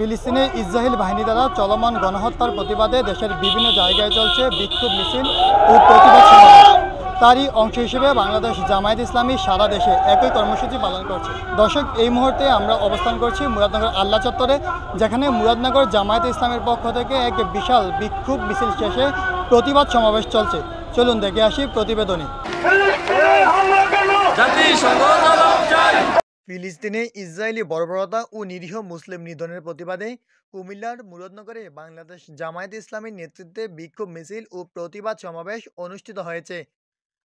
ফিলিস্তিনে ইসরায়েল বাহিনী দ্বারা চলমান গণহত্যার প্রতিবাদে দেশের বিভিন্ন জায়গায় চলছে বিক্ষোভ মিছিল ও প্রতিবাদ সমাবেশ। তারই অংশ হিসেবে বাংলাদেশ জামায়াত ইসলামী সারা দেশে একই কর্মসূচি পালন করছে। দর্শক, এই মুহূর্তে আমরা অবস্থান করছি মুরাদনগর আল্লাহ চত্বরে, যেখানে মুরাদনগর জামায়াত ইসলামের পক্ষ থেকে এক বিশাল বিক্ষোভ মিছিল শেষে প্রতিবাদ সমাবেশ চলছে। চলুন দেখে আসি প্রতিবেদনে। ফিলিস্তিনে ইসরায়েলি বর্বরতা ও নিরীহ মুসলিম নিধনের প্রতিবাদে কুমিল্লার মুরাদনগরে বাংলাদেশ জামায়াত ইসলামীর নেতৃত্বে বিক্ষোভ মিছিল ও প্রতিবাদ সমাবেশ অনুষ্ঠিত হয়েছে।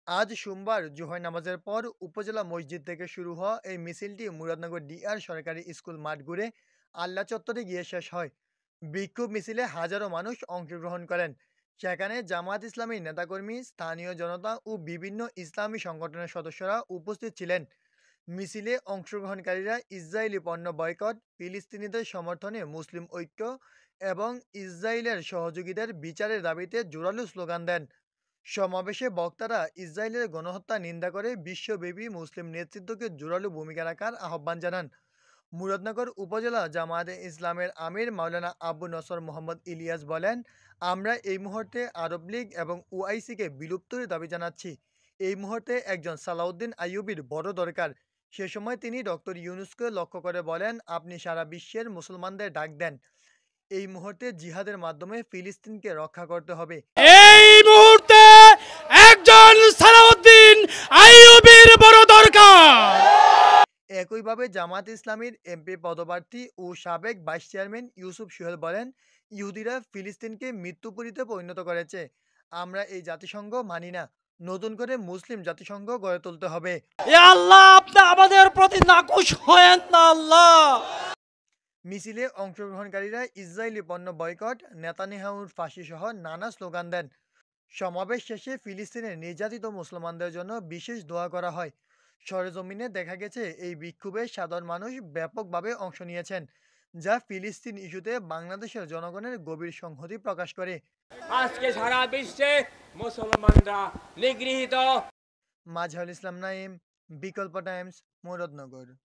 আজ সোমবার জোহর নামাজের পর উপজেলা মসজিদ থেকে শুরু হওয়া এই মিছিলটি মুরাদনগর ডিআর সরকারি স্কুল মাঠ ঘুরে আল্লাহ চত্বরে গিয়ে শেষ হয়। বিক্ষোভ মিছিলে হাজারো মানুষ অংশগ্রহণ করেন। সেখানে জামায়াত ইসলামীর নেতাকর্মী, স্থানীয় জনতা ও বিভিন্ন ইসলামী সংগঠনের সদস্যরা উপস্থিত ছিলেন। মিছিলে অংশগ্রহণকারীরা ইসরায়েলি পণ্য বয়কট, ফিলিস্তিনিদের সমর্থনে মুসলিম ঐক্য এবং ইসরায়েলের সহযোগীদের বিচারের দাবিতে জোরালো স্লোগান দেন। সমাবেশে বক্তারা ইসরায়েলের গণহত্যা নিন্দা করে বিশ্বব্যাপী মুসলিম নেতৃত্বকে জোরালো ভূমিকা রাখার আহ্বান জানান। মুরাদনগর উপজেলা জামায়াতে ইসলামের আমির মাওলানা আবু নসর মোহাম্মদ ইলিয়াস বলেন, আমরা এই মুহূর্তে আরব লীগ এবং ওআইসিকে বিলুপ্তির দাবি জানাচ্ছি। এই মুহূর্তে একজন সালাউদ্দিন আইয়ুবীর বড় দরকার। সে সময় তিনি ডক্টর ইউনুসকে লক্ষ্য করে বলেন, আপনি সারা বিশ্বের মুসলমানদের ডাক দেন। এই মুহূর্তে জিহাদের মাধ্যমে ফিলিস্তিনকে রক্ষা করতে হবে। এই মুহূর্তে একজন সালাউদ্দিন আইয়ুবীর বড় দরকার। একইভাবে জামায়াত ইসলামীর এমপি পদপ্রার্থী ও সাবেক ভাইস চেয়ারম্যান ইউসুফ সোহেল বলেন, ইহুদিরা ফিলিস্তিনকে মৃত্যুপুরীতে পরিণত করেছে। আমরা এই জাতিসংঘ মানি না। নতুন করে মুসলিম জাতিসংঘ গড়ে তুলতে হবে। এ আল্লাহ, আপনি আমাদের প্রতি নাখুশ হয়েন না আল্লাহ। মিছিলে অংশগ্রহণকারীরা ইসরায়েলি পণ্য বয়কট, নেতানিয়াহুর ফাঁসি সহ নানা স্লোগান দেন। সমাবেশ শেষে ফিলিস্তিনের নির্যাতিত মুসলমানদের জন্য বিশেষ দোয়া করা হয়। সরেজমিনে দেখা গেছে এই বিক্ষোভে সাধারণ মানুষ ব্যাপকভাবে অংশ নিয়েছেন, যা ফিলিস্তিন ইস্যুতে বাংলাদেশের জনগণের গভীর সংহতি প্রকাশ করে। আজকে সারা বিশ্বে মুসলমানরা নিগৃহীত। মাজহারুল ইসলাম নাঈম, বিকল্প টাইমস, মুরাদনগর।